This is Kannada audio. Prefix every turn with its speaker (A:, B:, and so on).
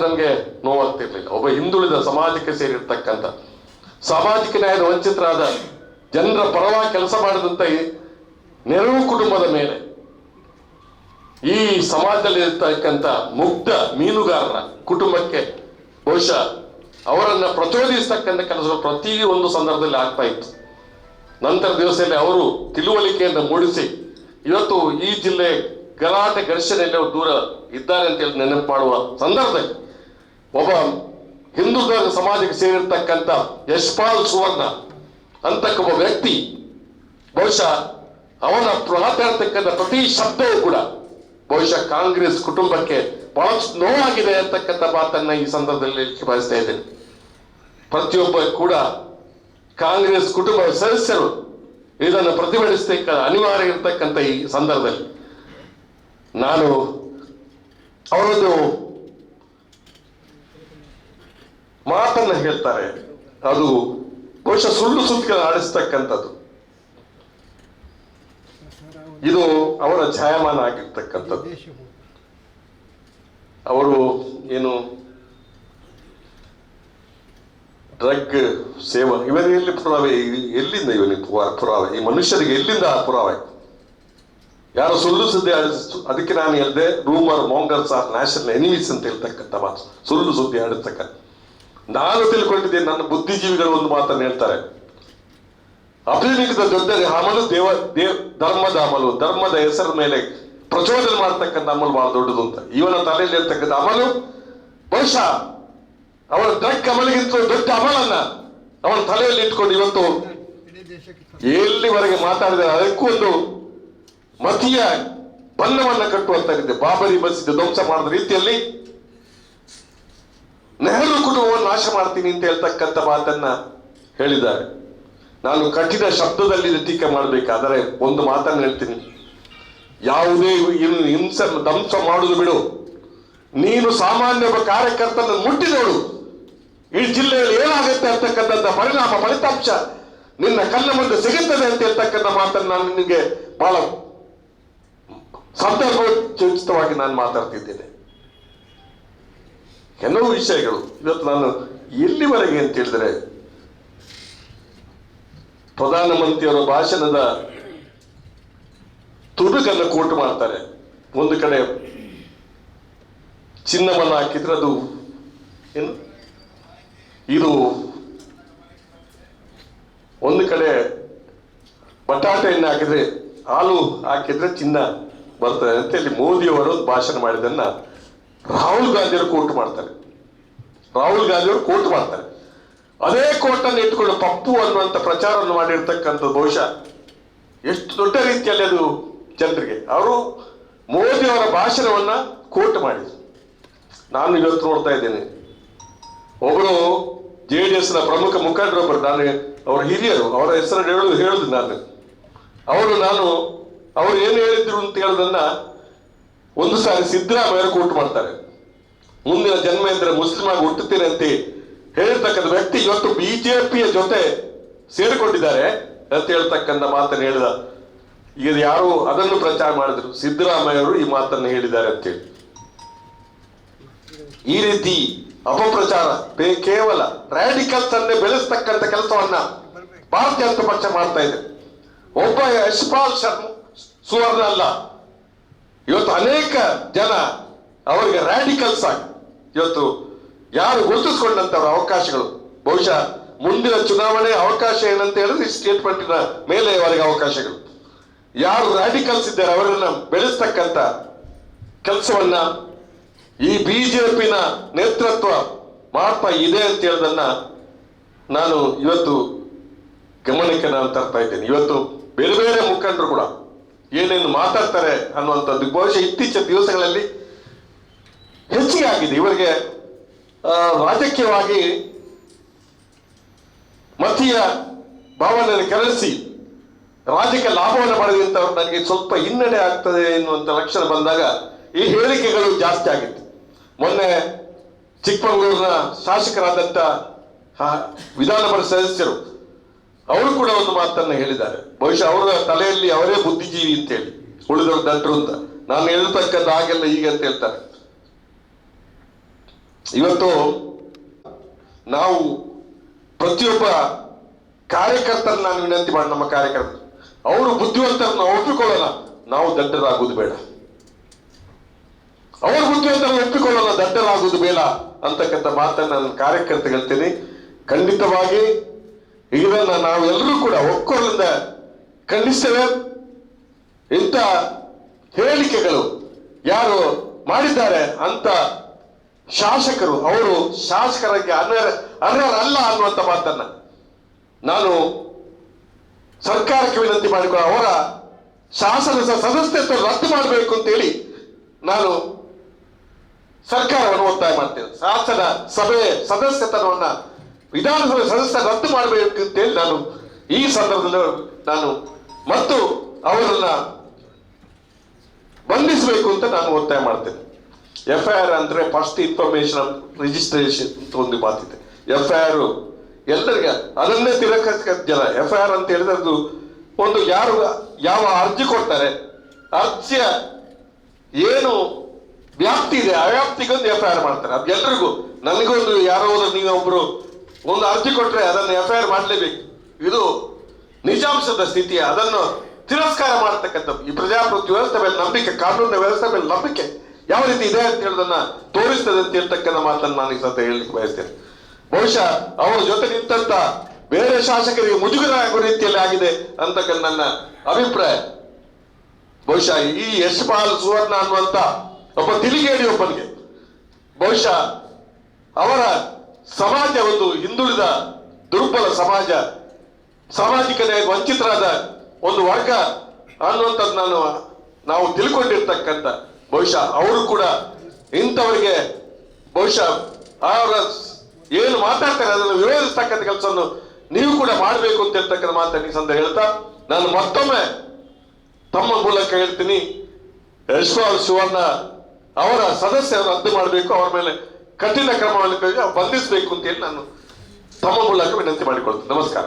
A: ನಮಗೆ ನೋವಾಗ್ತಿರ್ಲಿಲ್ಲ. ಒಬ್ಬ ಹಿಂದುಳಿದ ಸಮಾಜಕ್ಕೆ ಸೇರಿರ್ತಕ್ಕಂಥ ಸಾಮಾಜಿಕ ನ್ಯಾಯದ ವಂಚಿತರಾದ ಜನರ ಪರವಾಗಿ ಕೆಲಸ ಮಾಡಿದಂತ ನೆರವು ಕುಟುಂಬದ ಮೇಲೆ ಈ ಸಮಾಜದಲ್ಲಿ ಇರ್ತಕ್ಕಂಥ ಮುಗ್ಧ ಮೀನುಗಾರರ ಕುಟುಂಬಕ್ಕೆ ಬಹುಶಃ ಅವರನ್ನ ಪ್ರಚೋದಿಸ್ತಕ್ಕಂಥ ಕೆಲಸಗಳು ಪ್ರತಿಯೊಂದು ಸಂದರ್ಭದಲ್ಲಿ ಆಗ್ತಾ ಇತ್ತು. ನಂತರ ದಿವಸದಲ್ಲಿ ಅವರು ತಿಳುವಳಿಕೆಯನ್ನು ಮೂಡಿಸಿ ಇವತ್ತು ಈ ಜಿಲ್ಲೆ ಗಲಾಟೆ ಘರ್ಷಣೆಯಲ್ಲಿ ಅವರು ದೂರ ಇದ್ದಾರೆ ಅಂತ ಹೇಳಿ ನೆನಪು ಮಾಡುವ ಸಂದರ್ಭದಲ್ಲಿ ಒಬ್ಬ ಹಿಂದುಳಿದ ಸಮಾಜಕ್ಕೆ ಸೇರಿರ್ತಕ್ಕಂಥ ಯಶ್ಪಾಲ್ ಸುವರ್ಣ ಅಂತಕ್ಕ ಒಬ್ಬ ವ್ಯಕ್ತಿ ಬಹುಶಃಹ ಅವನ ಮಾತಾಡ್ತಕ್ಕಂಥ ಪ್ರತಿ ಶಬ್ದವೂ ಕೂಡ ಬಹುಶಃ ಕಾಂಗ್ರೆಸ್ ಕುಟುಂಬಕ್ಕೆ ಬಹಳಷ್ಟು ನೋವಾಗಿದೆ ಅಂತಕ್ಕಂಥ ಮಾತನ್ನ ಈ ಸಂದರ್ಭದಲ್ಲಿ ಬಯಸ್ತಾ ಇದ್ದೇನೆ. ಪ್ರತಿಯೊಬ್ಬ ಕೂಡ ಕಾಂಗ್ರೆಸ್ ಕುಟುಂಬದ ಸದಸ್ಯರು ಇದನ್ನು ಪ್ರತಿಭಟಿಸಲಿಕ್ಕೆ ಅನಿವಾರ್ಯ ಇರತಕ್ಕಂಥ ಈ ಸಂದರ್ಭದಲ್ಲಿ ನಾನು ಅವರೊಂದು ಮಾತನ್ನ ಹೇಳ್ತಾರೆ, ಅದು ಬಹುಶಃ ಸುಳ್ಳು ಸುದ್ದಿಗಳನ್ನು ಆಡಿಸ್ತಕ್ಕಂಥದ್ದು. ಇದು ಅವರ ಜಾಯಮಾನ ಆಗಿರ್ತಕ್ಕಂಥದ್ದು. ಅವರು ಏನು ಡ್ರಗ್ ಸೇವನೆ ಇವರಲ್ಲಿ ಪುರಾವೆ, ಎಲ್ಲಿಂದ ಇವನಿಗೆ ಪುರಾವೆ? ಈ ಮನುಷ್ಯರಿಗೆ ಎಲ್ಲಿಂದ ಪುರಾವೆ? ಯಾರು ಸುಳ್ಳು ಸುದ್ದಿ ಅದಕ್ಕೆ ನಾನು ಹೇಳಿದೆ, rumour mongers R national enemies ಅಂತ ಹೇಳ್ತಕ್ಕಂಥ ಮಾತು, ಸುಳ್ಳು ಸುದ್ದಿ ಆಡಿರ್ತಕ್ಕಂಥ. ನಾನು ತಿಳ್ಕೊಂಡಿದ್ದೇನೆ, ನನ್ನ ಬುದ್ಧಿಜೀವಿಗಳು ಒಂದು ಮಾತನ್ನು ಹೇಳ್ತಾರೆ, ಅಭಿನಯಿಸಿದ ದೊಡ್ಡ ಅಮಲು ಧರ್ಮದ ಅಮಲು, ಧರ್ಮದ ಹೆಸರ ಮೇಲೆ ಪ್ರಚೋದನೆ ಮಾಡ್ತಕ್ಕಂಥ ಅಮಲು ಬಹಳ ದೊಡ್ಡದು ಅಂತ. ಇವನ ತಲೆಯಲ್ಲಿ ಇರ್ತಕ್ಕಂಥ ಅಮಲು ಬಹುಶಃ ಅವನ ಡ್ರಗ್ ಅಮಲಿಗಿಂತ ದೊಡ್ಡ ಅಮಲನ್ನ ಅವನ ತಲೆಯಲ್ಲಿ ಇಟ್ಕೊಂಡು ಇವತ್ತು ಎಲ್ಲಿವರೆಗೆ ಮಾತಾಡಿದರೆ ಅದಕ್ಕೂ ಒಂದು ಮತೀಯ ಬಣ್ಣವನ್ನ ಕಟ್ಟುವಂತಾಗಿದೆ. ಬಾಬರಿ ಮಸೀದಿ ಧ್ವಂಸ ಮಾಡಿದ ರೀತಿಯಲ್ಲಿ ನೆಹರು ಕುಟುಂಬವನ್ನು ನಾಶ ಮಾಡ್ತೀನಿ ಅಂತ ಹೇಳ್ತಕ್ಕಂಥ ಮಾತನ್ನ ಹೇಳಿದ್ದಾರೆ. ನಾನು ಕಠಿಣ ಶಬ್ದದಲ್ಲಿ ಟೀಕೆ ಮಾಡಬೇಕಾದರೆ ಒಂದು ಮಾತನ್ನು ಹೇಳ್ತೀನಿ, ಯಾವುದೇ ಹಿಂಸೆ ಧ್ವಂಸ ಮಾಡುದು ಬಿಡು, ನೀನು ಸಾಮಾನ್ಯ ಒಬ್ಬ ಕಾರ್ಯಕರ್ತನ ಮುಟ್ಟಿ ನೋಡು, ಈ ಜಿಲ್ಲೆಯಲ್ಲಿ ಏನಾಗುತ್ತೆ ಅಂತಕ್ಕಂಥ ಫಲಿತಾಂಶ ನಿನ್ನ ಕಣ್ಣ ಮುಂದೆ ಸಿಗುತ್ತದೆ ಅಂತ ಹೇಳ್ತಕ್ಕಂಥ ಮಾತನ್ನು ನಾನು ನಿನಗೆ ಬಹಳ ಸಂದರ್ಭೋಚಿತವಾಗಿ ನಾನು ಮಾತಾಡ್ತಿದ್ದೇನೆ. ಕೆಲವು ವಿಷಯಗಳು ಇವತ್ತು ನಾನು ಎಲ್ಲಿವರೆಗೆ ಅಂತ ಹೇಳಿದ್ರೆ, ಪ್ರಧಾನಮಂತ್ರಿಯವರ ಭಾಷಣದ ತುಡುಗನ್ನು ಕೋಟ್ ಮಾಡ್ತಾರೆ. ಒಂದು ಕಡೆ ಚಿನ್ನವನ್ನು ಹಾಕಿದ್ರೆ ಅದು ಏನು ಇದು, ಒಂದು ಕಡೆ ಬಟಾಟೆಯನ್ನು ಹಾಕಿದ್ರೆ ಹಾಲು ಹಾಕಿದ್ರೆ ಚಿನ್ನ ಬರ್ತದೆ ಅಂತ ಹೇಳಿ ಮೋದಿಯವರು ಭಾಷಣ ಮಾಡಿದನ್ನ ರಾಹುಲ್ ಗಾಂಧಿಯವರು ಕೋಟ್ ಮಾಡ್ತಾರೆ. ಅದೇ ಕೋಟನ್ನು ಇಟ್ಕೊಂಡು ಪಪ್ಪು ಅನ್ನುವಂಥ ಪ್ರಚಾರವನ್ನು ಮಾಡಿರ್ತಕ್ಕಂಥದ್ದು ಬಹುಶಃ ಎಷ್ಟು ದೊಡ್ಡ ರೀತಿಯಲ್ಲಿ ಅದು ಜನರಿಗೆ, ಅವರು ಮೋದಿಯವರ ಭಾಷಣವನ್ನ ಕೋಟ್ ಮಾಡಿದ್ರು. ನಾನು ಇವತ್ತು ನೋಡ್ತಾ ಇದ್ದೇನೆ, ಒಬ್ಬರು JDS ನ ಪ್ರಮುಖ ಮುಖಂಡರೊಬ್ಬರು, ನಾನು ಅವರ ಹಿರಿಯರು, ಅವರ ಹೆಸರು ಹೇಳುದು ಅವರು ಏನು ಹೇಳಿದ್ರು ಅಂತ ಹೇಳೋದನ್ನ ಒಂದು ಸಾರಿ ಸಿದ್ದರಾಮಯ್ಯ ಕೋಟ್ ಮಾಡ್ತಾರೆ. ಮುಂದಿನ ಜನ್ಮ ಇದ್ರೆ ಮುಸ್ಲಿಂ ಆಗಿ ಹುಟ್ಟುತ್ತೇನೆ ಅಂತ ಹೇಳಿರ್ತಕ್ಕಂಥ ವ್ಯಕ್ತಿ ಇವತ್ತು ಬಿಜೆಪಿಯ ಜೊತೆ ಸೇರಿಕೊಂಡಿದ್ದಾರೆ ಅಂತ ಹೇಳ್ತಕ್ಕಂಥ ಮಾತನ್ನು ಹೇಳಿದ. ಈಗ ಯಾರು ಅದನ್ನು ಪ್ರಚಾರ ಮಾಡಿದ್ರು, ಸಿದ್ದರಾಮಯ್ಯ ಅವರು ಈ ಮಾತನ್ನು ಹೇಳಿದ್ದಾರೆ ಅಂತೇಳಿ. ಈ ರೀತಿ ಅಪಪ್ರಚಾರ ಕೇವಲ ರಾಡಿಕಲ್ಸ್ ಅನ್ನೇ ಬೆಳೆಸ್ತಕ್ಕಂಥ ಕೆಲಸವನ್ನ ಭಾರತೀಯ ಜನತಾ ಪಕ್ಷ ಮಾಡ್ತಾ ಇದೆ. ಒಬ್ಬ ಯಶ್ಪಾಲ್ ಸುವರ್ಣ ಅಲ್ಲ, ಇವತ್ತು ಅನೇಕ ಜನ ಅವರಿಗೆ ರಾಡಿಕಲ್ಸ್ ಆಗಿ ಇವತ್ತು ಯಾರು ಗುರುತಿಸಿಕೊಂಡಂತವರ ಅವಕಾಶಗಳು, ಬಹುಶಃ ಮುಂದಿನ ಚುನಾವಣೆ ಅವಕಾಶ ಏನಂತ ಹೇಳಿದ್ರೆ ಸ್ಟೇಟ್ಮೆಂಟಿನ ಮೇಲೆ ಅವರಿಗೆ ಅವಕಾಶಗಳು. ಯಾರು ರಾಡಿಕಲ್ಸ್ ಇದ್ದಾರೆ ಅವರನ್ನ ಬೆಳೆಸ್ತಕ್ಕಂಥ ಕೆಲಸವನ್ನ ಈ ಬಿಜೆಪಿನ ನೇತೃತ್ವ ಮಾಡ್ತಾ ಇದೆ ಅಂತ ಹೇಳೋದನ್ನ ನಾನು ಇವತ್ತು ಗಮನಕ್ಕೆ ನಾನು ತರ್ತಾ ಇದ್ದೇನೆ. ಇವತ್ತು ಬೇರೆ ಬೇರೆ ಮುಖಂಡರು ಕೂಡ ಏನೇನು ಮಾತಾಡ್ತಾರೆ ಅನ್ನುವಂಥದ್ದು ಬಹುಶಃ ಇತ್ತೀಚಿನ ದಿವಸಗಳಲ್ಲಿ ಹೆಚ್ಚಿಗೆ ಆಗಿದೆ. ಇವರಿಗೆ ರಾಜಕೀಯವಾಗಿ ಮತೀಯ ಭಾವನೆಯನ್ನು ಕೆರಳಿಸಿ ರಾಜಕೀಯ ಲಾಭವನ್ನು ಪಡೆದಂತವ್ರು ನನಗೆ ಸ್ವಲ್ಪ ಹಿನ್ನಡೆ ಆಗ್ತದೆ ಎನ್ನುವಂತ ಲಕ್ಷಣ ಬಂದಾಗ ಈ ಹೇಳಿಕೆಗಳು ಜಾಸ್ತಿ ಆಗಿತ್ತು. ಮೊನ್ನೆ ಚಿಕ್ಕಮಗಳೂರಿನ ಶಾಸಕರಾದಂತ ವಿಧಾನ ಪರಿಷತ್ ಸದಸ್ಯರು ಅವರು ಕೂಡ ಒಂದು ಮಾತನ್ನ ಹೇಳಿದ್ದಾರೆ. ಬಹುಶಃ ಅವರ ತಲೆಯಲ್ಲಿ ಅವರೇ ಬುದ್ಧಿಜೀವಿ ಅಂತ ಹೇಳಿ, ಉಳಿದವರು ದಡ್ರು ಅಂತ. ನಾನು ಹೇಳ್ತಕ್ಕಂಥ ಹಾಗೆಲ್ಲ ಹೀಗೆ ಅಂತ ಹೇಳ್ತಾರೆ. ಇವತ್ತು ನಾವು ಪ್ರತಿಯೊಬ್ಬ ಕಾರ್ಯಕರ್ತರನ್ನ ನಾನು ವಿನಂತಿ ಮಾಡಿ, ನಮ್ಮ ಕಾರ್ಯಕರ್ತರು ಅವರು ಬುದ್ಧಿವಂತರನ್ನ ಒಪ್ಪಿಕೊಳ್ಳೋಣ, ನಾವು ದಡ್ಡರಾಗುವುದು ಬೇಡ. ಅವರು ಬುದ್ಧಿವಂತರನ್ನ ಒಪ್ಪಿಕೊಳ್ಳೋಣ, ದಡ್ಡರಾಗುವುದು ಬೇಡ ಅಂತಕ್ಕಂಥ ಮಾತನ್ನ ನಾನು ಕಾರ್ಯಕರ್ತರು ಹೇಳ್ತೀನಿ. ಖಂಡಿತವಾಗಿ ಇದನ್ನ ನಾವೆಲ್ಲರೂ ಕೂಡ ಒಕ್ಕೊರಲಿಂದ ಖಂಡಿಸ್ತೇವೆ. ಇಂಥ ಹೇಳಿಕೆಗಳು ಯಾರು ಮಾಡಿದ್ದಾರೆ ಅಂತ ಶಾಸಕರು, ಅವರು ಶಾಸಕರಿಗೆ ಅರ್ಹರಲ್ಲ ಅನ್ನುವಂಥ ಮಾತನ್ನ ನಾನು ಸರ್ಕಾರಕ್ಕೆ ವಿನಂತಿ ಮಾಡಿಕೊಂಡು ಅವರ ಶಾಸನ ಸದಸ್ಯತ್ವ ರದ್ದು ಮಾಡಬೇಕು ಅಂತೇಳಿ ನಾನು ಸರ್ಕಾರವನ್ನು ಒತ್ತಾಯ ಮಾಡ್ತೇನೆ. ಶಾಸನ ಸಭೆ ಸದಸ್ಯತ್ವವನ್ನ ವಿಧಾನಸಭೆ ಸದಸ್ಯ ರದ್ದು ಮಾಡಬೇಕು ಅಂತೇಳಿ ನಾನು ಈ ಸಂದರ್ಭದಲ್ಲಿ ನಾನು ಮತ್ತು ಅವರನ್ನ ಬಂಧಿಸಬೇಕು ಅಂತ ನಾನು ಒತ್ತಾಯ ಮಾಡ್ತೇನೆ. FIR ಅಂದ್ರೆ ಫಸ್ಟ್ ಇನ್ಫಾರ್ಮೇಶನ್ ರಿಜಿಸ್ಟ್ರೇಷನ್ ಅಂತ ಒಂದು ಮಾತಿದೆ. FIR ಎಲ್ಲರಿಗೆ ಅದನ್ನೇ ತಿರಸ್ಕರಿಸಿದ ಜನ. FIR ಅಂತ ಹೇಳಿದ್ರೆ ಒಂದು ಯಾರು ಯಾವ ಅರ್ಜಿ ಕೊಡ್ತಾರೆ, ಅರ್ಜಿಯ ಏನು ವ್ಯಾಪ್ತಿ ಇದೆ ಆ ವ್ಯಾಪ್ತಿಗೊಂದು FIR ಮಾಡ್ತಾರೆ. ಅದು ಎಲ್ರಿಗೂ, ನನಗೊಂದು ಯಾರೋ ನೀವೊಬ್ರು ಒಂದು ಅರ್ಜಿ ಕೊಟ್ರೆ ಅದನ್ನು FIR ಮಾಡಲೇಬೇಕು. ಇದು ನಿಜಾಂಶದ ಸ್ಥಿತಿ. ಅದನ್ನು ತಿರಸ್ಕಾರ ಮಾಡತಕ್ಕಂಥದ್ದು ಈ ಪ್ರಜಾಪ್ರಭುತ್ವ ವ್ಯವಸ್ಥೆ ಮೇಲೆ ನಂಬಿಕೆ, ಕಾನೂನಿನ ವ್ಯವಸ್ಥೆ ಮೇಲೆ ನಂಬಿಕೆ ಯಾವ ರೀತಿ ಇದೆ ಅಂತ ಹೇಳೋದನ್ನ ತೋರಿಸ್ತದೆ ಅಂತ ಹೇಳ್ತಕ್ಕಂಥ ಮಾತನ್ನು ನಾನು ಈ ಸತ ಹೇಳಲಿಕ್ಕೆ ಬಯಸ್ತೇನೆ. ಬಹುಶಃ ಅವರ ಜೊತೆ ನಿಂತ ಬೇರೆ ಶಾಸಕರಿಗೆ ಮುಜುಗರ ಆಗುವ ರೀತಿಯಲ್ಲಿ ಆಗಿದೆ ಅಂತಕ್ಕಂಥ ನನ್ನ ಅಭಿಪ್ರಾಯ. ಬಹುಶಃ ಈ ಯಶ್ಪಾಲ್ ಸುವರ್ಣ ಅನ್ನುವಂತ ಒಬ್ಬ ತಿಲಿಗೇಡಿ ಒಬ್ಬನಿಗೆ ಬಹುಶಃ ಅವರ ಸಮಾಜ ಒಂದು ಹಿಂದುಳಿದ ದುರ್ಬಲ ಸಮಾಜ, ಸಾಮಾಜಿಕ ವಂಚಿತರಾದ ಒಂದು ವರ್ಗ ಅನ್ನುವಂಥದ್ದು ನಾವು ತಿಳ್ಕೊಂಡಿರ್ತಕ್ಕಂಥ ಬಹುಶಃ ಅವರು ಕೂಡ ಇಂಥವರಿಗೆ ಬಹುಶಃ ಅವರ ಏನು ಮಾತಾಡ್ತಾರೆ ಅದನ್ನು ವಿರೋಧಿಸ್ತಕ್ಕಂಥ ಕೆಲಸವನ್ನು ನೀವು ಕೂಡ ಮಾಡಬೇಕು ಅಂತ ಹೇಳ್ತಕ್ಕಂಥ ಮಾತನ್ನು ಈ ಸಂದರ್ಭ ಹೇಳ್ತಾ ನಾನು ಮತ್ತೊಮ್ಮೆ ತಮ್ಮ ಮೂಲಕ ಹೇಳ್ತೀನಿ, ಯಶ್ಪಾಲ್ ಸುವರ್ಣ ಅವರ ಸದಸ್ಯರನ್ನು ರದ್ದು ಮಾಡಬೇಕು, ಅವರ ಮೇಲೆ ಕಠಿಣ ಕ್ರಮವನ್ನು ಬಂಧಿಸಬೇಕು ಅಂತ ಹೇಳಿ ನಾನು ತಮ್ಮ ಮೂಲಕ ವಿನಂತಿ ಮಾಡಿಕೊಳ್ತೀನಿ. ನಮಸ್ಕಾರ.